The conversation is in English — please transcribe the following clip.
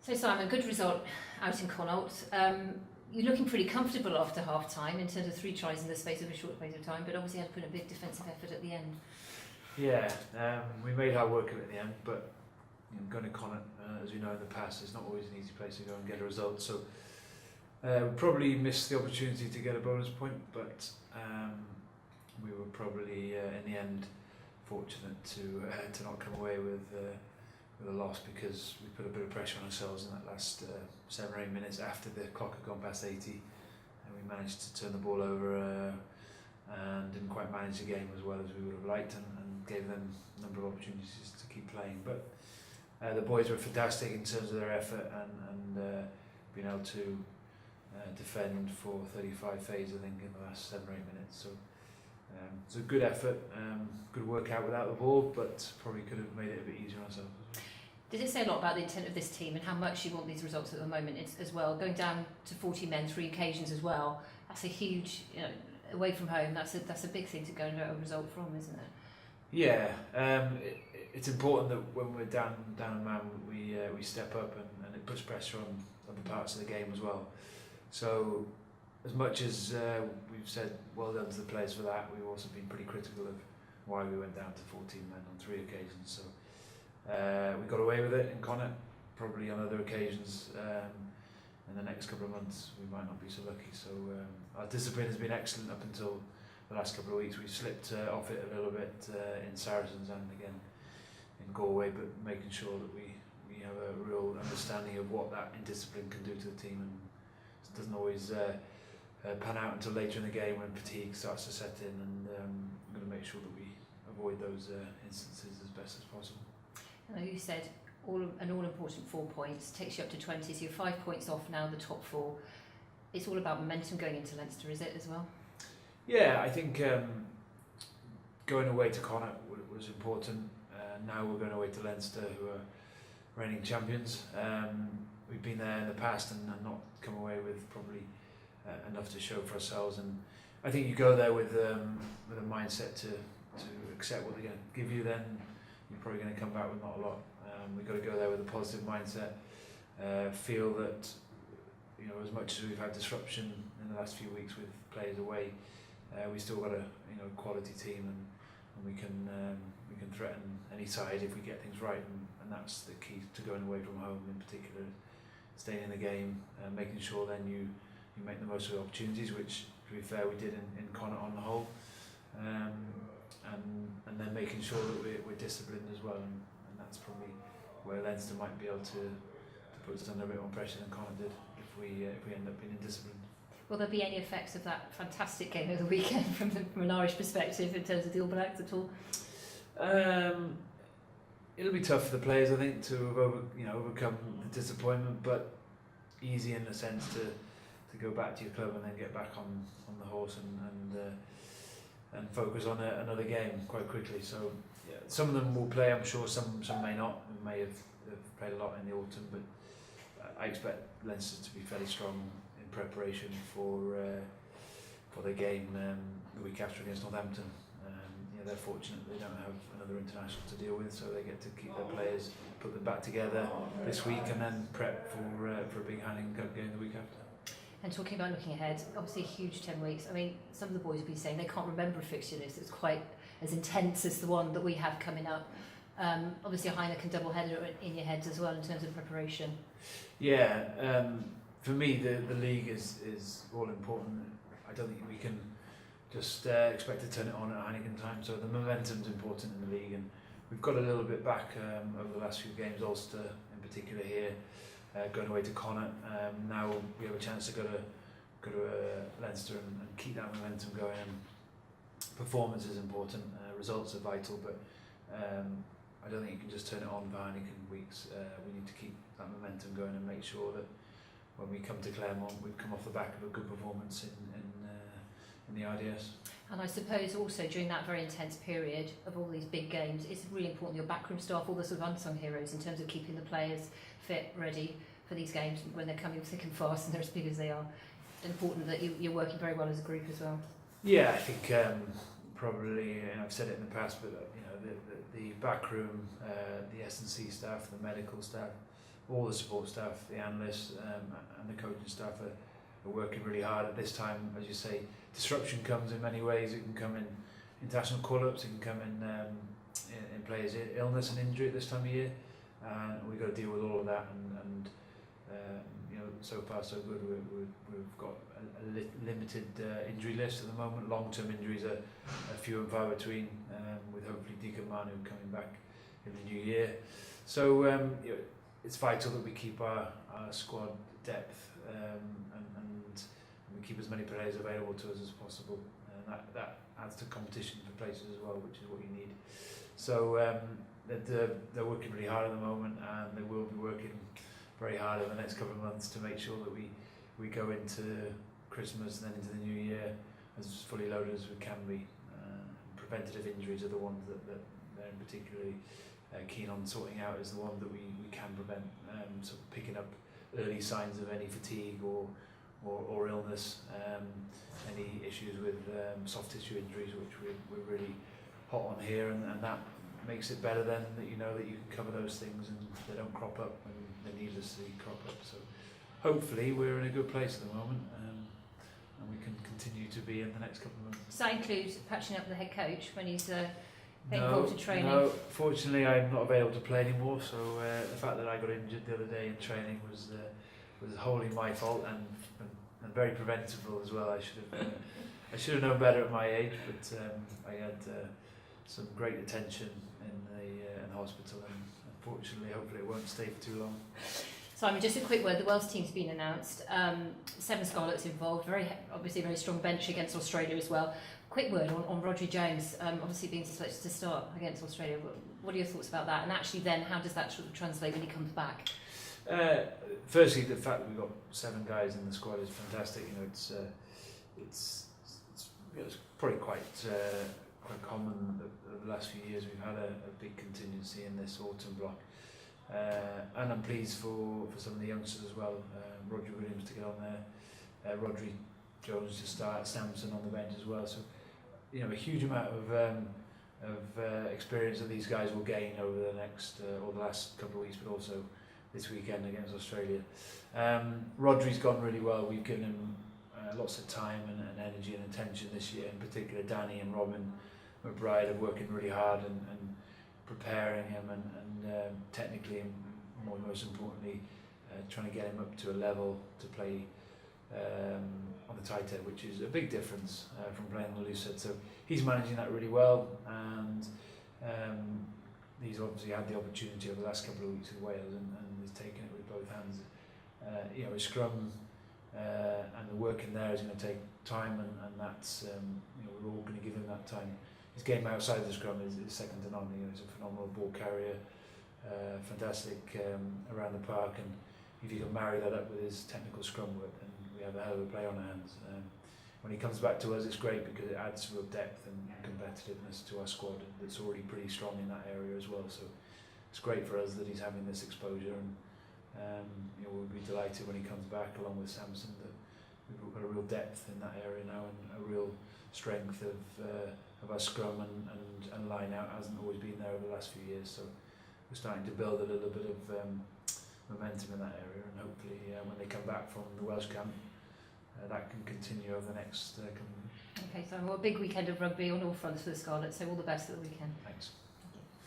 So Simon, good result out in Connaught. You're looking pretty comfortable after half time in terms of 3 tries in the space of a short space of time, but obviously had to put a big defensive effort at the end. Yeah, we made hard work of it at the end, but going to Connaught, as we know in the past, it's not always an easy place to go and get a result. So we probably missed the opportunity to get a bonus point, but we were probably in the end fortunate to not come away with a loss, because we put a bit of pressure on ourselves in that last 7 or 8 minutes after the clock had gone past 80, and we managed to turn the ball over and didn't quite manage the game as well as we would have liked, and gave them a number of opportunities to keep playing. But the boys were fantastic in terms of their effort and being able to defend for 35 fades, I think, in the last 7 or 8 minutes. So it's a good effort, good work out without the ball, but probably could have made it a bit easier on ourselves. Does it say a lot about the intent of this team and how much you want these results at the moment as well? Going down to 40 men 3 occasions as well, that's a huge, away from home, that's a big thing to go and get a result from, isn't it? Yeah, it's important that when we're down a man, we step up, and it puts pressure on other parts of the game as well. So as much as we've said well done to the players for that, we've also been pretty critical of why we went down to 14 men on 3 occasions. So we got away with it in Connaught. Probably on other occasions in the next couple of months we might not be so lucky. So our discipline has been excellent up until the last couple of weeks. We've slipped off it a little bit in Saracens and again in Galway, but making sure that we have a real understanding of what that indiscipline can do to the team, and it doesn't always pan out until later in the game when fatigue starts to set in, and we're going to make sure that we avoid those instances as best as possible. I know you said an all-important 4 points takes you up to 20, so you're 5 points off now the top 4. It's all about momentum going into Leinster, is it, as well? Yeah, I think going away to Connaught was important. Now we're going away to Leinster, who are reigning champions. We've been there in the past and not come away with probably enough to show for ourselves. And I think you go there with a mindset to accept what they're going to give you. Then you're probably going to come back with not a lot. We've got to go there with a positive mindset. Feel that as much as we've had disruption in the last few weeks with players away, we still got a quality team, and we can threaten any side if we get things right, and that's the key to going away from home in particular. Staying in the game, making sure then you make the most of the opportunities, which to be fair we did in Connaught on the whole, and then making sure that we're disciplined as well, and that's probably where Leinster might be able to put us under a bit more pressure than Connaught did if we end up being indisciplined. Will there be any effects of that fantastic game of the weekend from an Irish perspective in terms of the All Blacks at all? It'll be tough for the players, I think, to have overcome the disappointment, but easy in the sense to go back to your club and then get back on the horse and focus on another game quite quickly. So yeah, some of them will play, I'm sure. Some may not. We may have played a lot in the autumn, but I expect Leinster to be fairly strong in preparation for their game the week after against Northampton. They're fortunate they don't have another international to deal with, so they get to keep their players, put them back together this week, and then prep for a big Heineken Cup game the week after. And talking about looking ahead, obviously a huge 10 weeks. I mean, some of the boys have been saying they can't remember a fixture list that's quite as intense as the one that we have coming up. Obviously a Heineken double-header in your heads as well in terms of preparation. Yeah, for me the league is all important. I don't think we can just expect to turn it on at Heineken time, so the momentum's important in the league, and we've got a little bit back over the last few games. Ulster in particular here, going away to Connaught. Now we have a chance to go to Leinster and keep that momentum going. And performance is important, results are vital, but I don't think you can just turn it on for Heineken weeks. We need to keep that momentum going and make sure that when we come to Claremont, we've come off the back of a good performance in the RDS. And I suppose also during that very intense period of all these big games, it's really important your backroom staff, all the sort of unsung heroes in terms of keeping the players fit, ready for these games when they're coming thick and fast and they're as big as they are. It's important that you're working very well as a group as well. Yeah, I think probably, I've said it in the past, but the backroom, the S&C staff, the medical staff, all the support staff, the analysts and the coaching staff are working really hard at this time. As you say, disruption comes in many ways. It can come in international call-ups, it can come in players' illness and injury at this time of year, and we've got to deal with all of that. And you know, so far so good. We've got a limited injury list at the moment. Long-term injuries are few and far between, with hopefully Deacon Manu coming back in the new year. So you know, it's vital that we keep our squad depth and we keep as many players available to us as possible. And that adds to competition for places as well, which is what you need. So they're working really hard at the moment, and they will be working very hard in the next couple of months to make sure that we go into Christmas and then into the new year as fully loaded as we can be. Preventative injuries are the ones that they're particularly keen on sorting out, is the one that we can prevent. So picking up early signs of any fatigue or illness, any issues with soft tissue injuries, which we're really hot on here, and that makes it better then that you know that you can cover those things and they don't crop up and they needlessly crop up. So hopefully we're in a good place at the moment, and we can continue to be in the next couple of months. Does that include patching up the head coach when he's involved in training? No, fortunately I'm not available to play anymore, so the fact that I got injured the other day in training was wholly my fault and very preventable as well. I should have known better at my age, but I had some great attention in the hospital, and unfortunately, hopefully it won't stay for too long. Simon, just a quick word. The Wales team's been announced. 7 Scarlets involved. Obviously a very strong bench against Australia as well. Quick word on Rhodri Jones, obviously being selected to start against Australia. What are your thoughts about that? And actually then, how does that sort of translate when he comes back? Firstly, the fact that we've got 7 guys in the squad is fantastic. You know, it's probably quite common that the last few years we've had a big contingency in this autumn block. And I'm pleased for some of the youngsters as well. Rhodri Williams to get on there, Rhodri Jones to start, Samson on the bench as well. So, you know, a huge amount of experience that these guys will gain over the next or the last couple of weeks, but also this weekend against Australia. Rhodri's gone really well. We've given him lots of time and energy and attention this year. In particular, Danny and Robin McBride are working really hard and preparing him and technically and most importantly trying to get him up to a level to play on the tight head, which is a big difference from playing on the loose head. So he's managing that really well, and he's obviously had the opportunity over the last couple of weeks with Wales and he's taken it with both hands. You know, his scrum and the work in there is going to take time, and that's you know, we're all going to give him that time. His game outside the scrum is second to none. You know, he's a phenomenal ball carrier, fantastic around the park, and if you can marry that up with his technical scrum work, then we have a hell of a play on our hands. When he comes back to us, it's great because it adds real depth and competitiveness to our squad that's already pretty strong in that area as well. So it's great for us that he's having this exposure, and you know, we'll be delighted when he comes back along with Samson that we've got a real depth in that area now and a real strength of our scrum and line out hasn't always been there over the last few years. So we're starting to build a little bit of momentum in that area, and hopefully when they come back from the Welsh camp, that can continue over the next couple of months. Okay, so a big weekend of rugby on all fronts for the Scarlets, so all the best at the weekend. Thanks.